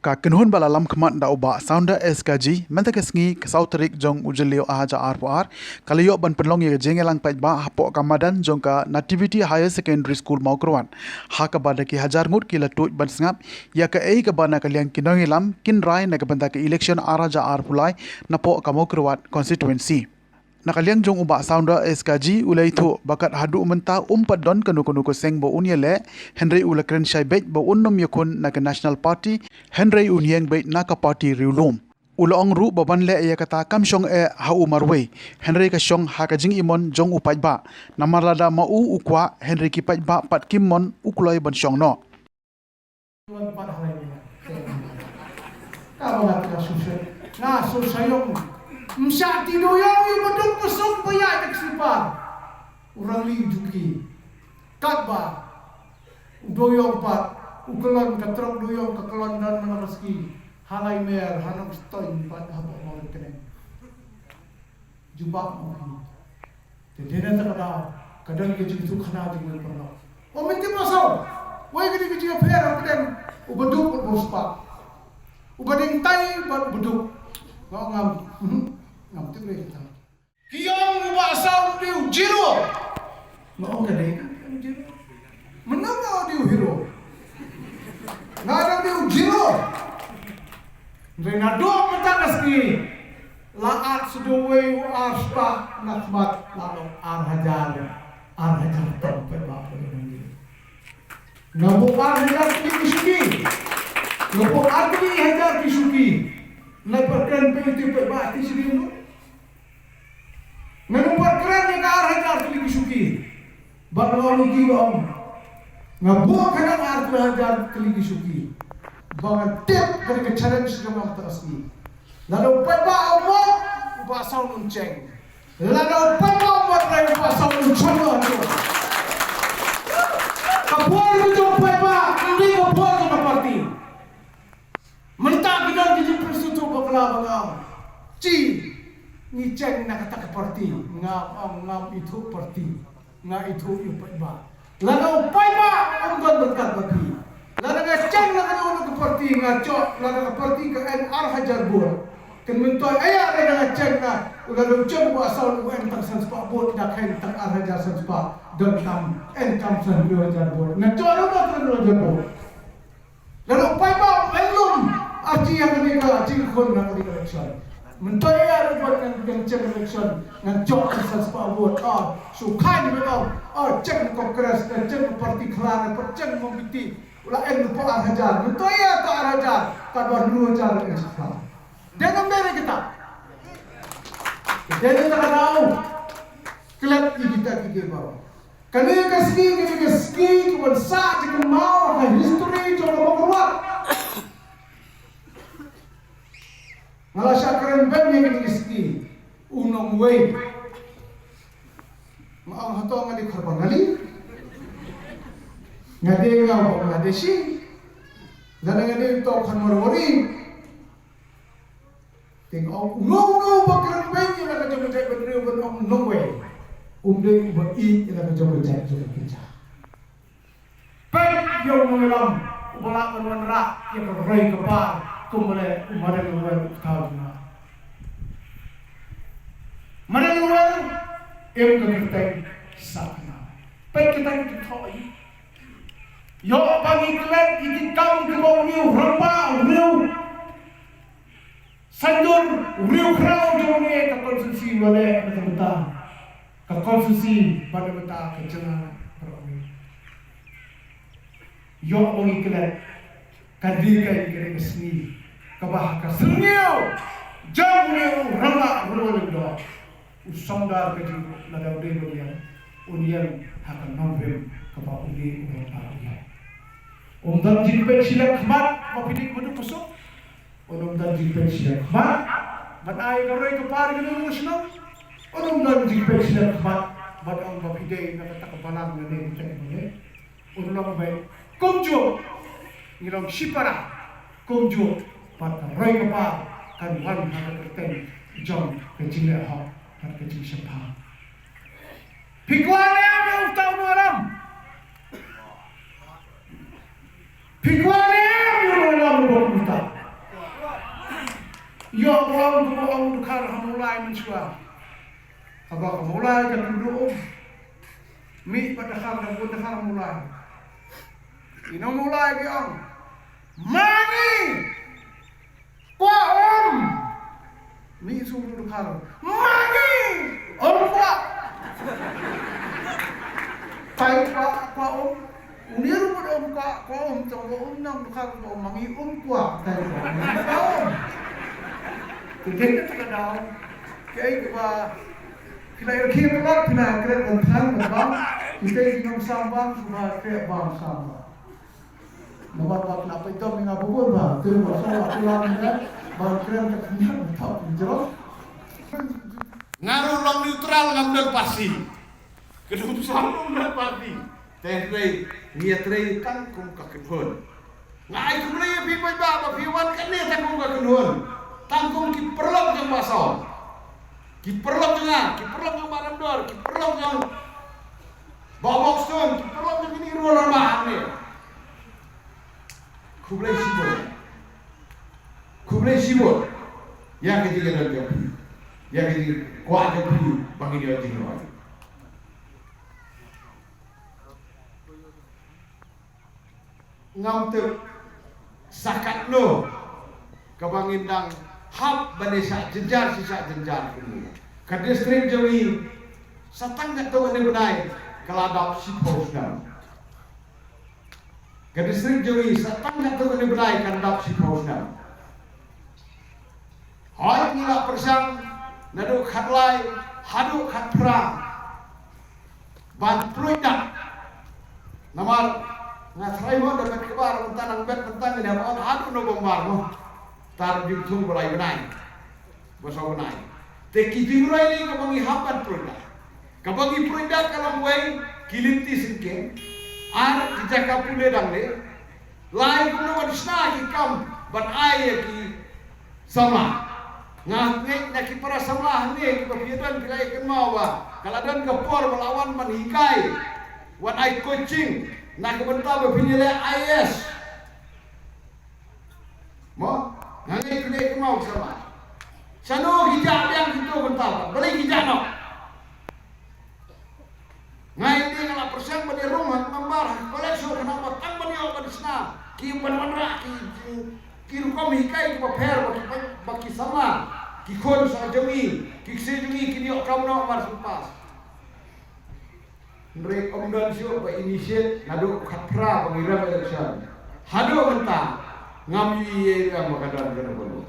Ka kinhun balalam kmat da uba sounder SKG mentakesngi kesauterik jong ujelio ahaja RPR kaliyo ban penlong ye jengelang paitba hapo kamadan jong ka Nativity Higher Secondary School Maukrawan ha ka badaki hajar ngut kila tuj ban sngap ya ka ei ka bana kaliang kinongilam kinrai na ka banda ka election araja RPulai napo ka Maukrawan constituency nakaliang jong uba sounder SKG ulai thu bakat hadu menta umpat don kanu seng bo unyele Henry ulakren shai bet bo unnom yakun na ka National Party Henry unyeng bet na ka party riulum ulong ru baban le ya kata kam shong e ha umarwe Henry ka shong ha ka jing imon jong upaj ba namarlada mau ukwa Henry ki paj ba pat kimmon ukuloi ban shong no na susayong Msa tidoyaw yung madung pasok paya nagsipar. Urang lijuki. Katba. Doyong pat. Ukulon katrok doyong kakalon dan manaraski. Halay mer hanok stoy pat habok mo kene. Jubak mo kini. Tedena takada kadang ke jitu khana di mo perno. O menti pasaw. Wai gidi gidi affair apden ubaduk pat bospa. Ubading tay pat buduk. Ngam ngam tu boleh kita. Kiong ubasau diu jiro. Mau kadai kan jiro. Menang diu hero. Ngadang diu jiro. Dengan dua mentakas ni. Laat sedowe arspa nakmat lalu arhajar tempat bapa ni. Nabu arhajar kisuki. Nabu arhajar kisuki. Nampakkan itu berbahati sendiri. Menumpatkan yang arhajar tuli kisuki. Baru lagi om. Ngabuh kadang arhajar tuli kisuki. Bangan tip dari ke challenge dengan terasni. Lalu papa omot pasal nunceng. Lalu papa omot lagi pasal nunceng. Kapuan itu papa ini kapuan sama parti. Mentah kita jadi persutu bakal bangau. Ci ngiceng nak kata parti ngam itu parti nga itu ipat ba. Lalu paiba unggon berkat bagi. Lalu ngeceng nak ke parti ngacok lalu parti ke NR Hajar Bur. Kan mentoy ayah ada ngeceng na lalu coba asal UN tang sanspa bot dak hen tang NR Hajar sanspa dan tam san Hajar Bur. Ngacok lalu Hajar Bur. Lalu paiba belum arti yang mereka cikun nak di election. Mentaya buat yang cek election dengan jok asas pawot. Sukai mereka. Cek kongres dan cek parti kelan, cek membiti. Ulah lupa arhajar. Mentaya tak arhajar. Kabar 2,000 election. Dengan mere kita. Jadi kita tahu. Kelak kita bawa. Kami keski kebansa jika mau history coba keluar. Ngalasa keren banyak yang iski unong way. Maang hato nga di korbangali. Ngade nga ngade si. Dan ngade ito kan marwari. Ting au no bakran banyak na kajong jay badriyo ban no way. Umde ba I na kajong jay kita. Baik yung mga lam, wala man ra, yung ray ka pa, kumare umare tao na. Manang em ka sa na. Baik kita toy. Yo bagi klet ikam ke bawah ni ramba riu. Sandur riu krau jo ni ka konsumsi wale betul. Ka konsumsi pada betul kecengan. Yo bagi klet kadikai kere seni kabah ka sengyo jam ni ramba riu do. Usangdar ke nada debo dia unian akan novem kapa uni urat. Umdam jilpet silak khmat mapidik madu pusuk. Umdam jilpet silak khmat bat ay karoy ko pari gulu musno. Umdam jilpet silak khmat bat ang mapidey na katakabalang na ni tek ni. Umdam bay kumjo ngilang sipara kumjo pat karoy ko pa kan wan hakaten jom kecil ha kecil siapa. Pikwane ang taon alam. Pikwane ang alam berputar. Yo orang dukar hamulai mensua. Abang hamulai kan dulu. Mi pada kham dan pada mulai. Ino mulai biang. Mani. Kuam. Mi sumber dukar. Mani. Kuat. Pai kuat. Uniru kuat tong nang dukar tong mangi kuat. Tai kuat. Tidak terkadang. Kaya ba kita kira kelak kita kira bentang bentang kita ingin sambang sudah kaya bang sambang. Nampak apa itu mengabur bah terus masalah pulang kan bang kira terkena tak jelas. Ngaruh long neutral ngambil pasti. Kedudukan ngambil pasti. Tentang niat tray kan kum kakenhon. Ngai kumlay pipay ba piwan kan niat kum kakenhon. Tangkum ki perlok yang basah. Ki perlok yang barang dor, ki perlok yang babok stone, ki perlok yang ini ruang bahan ni. Kublai sibuk. Yang ketiga dan jopi. Yang ketiga kuat jopi bagi dia tinggal. Ngam tu sakat lo kabangindang hab banesa jenjar dulu. Ke distrik Jawi satang tak tahu ni benai keladap sipos nam. Ke distrik Jawi satang tak tahu ni benai keladap sipos nam. Hai nila persang nadu khatlai hadu khatra ban pluidak namar ngatrai mo dapat kebar mentanang bet mentang ni apa hadu no bombar mo. Tar jumtung balai benai. Bosau benai. Teki jumrai ni kabangi hapan produk. Kabangi produk kalau way kilinti singke. Ar dijaka pule dang le. Lai kuno manisna ki kam ban ai ki sama. Ngak ki para sama ni ki papidan kilai kenmawa. Kaladan kepor melawan manhikai. Wan ai coaching nak bentar berpinjale IS. Mo ngangai kene mau sama. Sano hijab yang gitu bentar. Beli hijab no. Ngai ni ngala persen bani rumah membar kolekso kenapa tang bani apa di sana. Ki banwanra ki rukom hikai ki paper baki sama. Ki khon sa jawi, ki sejui ki niok kamu no mar supas. Mereka omdan siu ba initiate ngadu khatra pengira election. Hadu mentang ngami ye yang makadan kana bolu.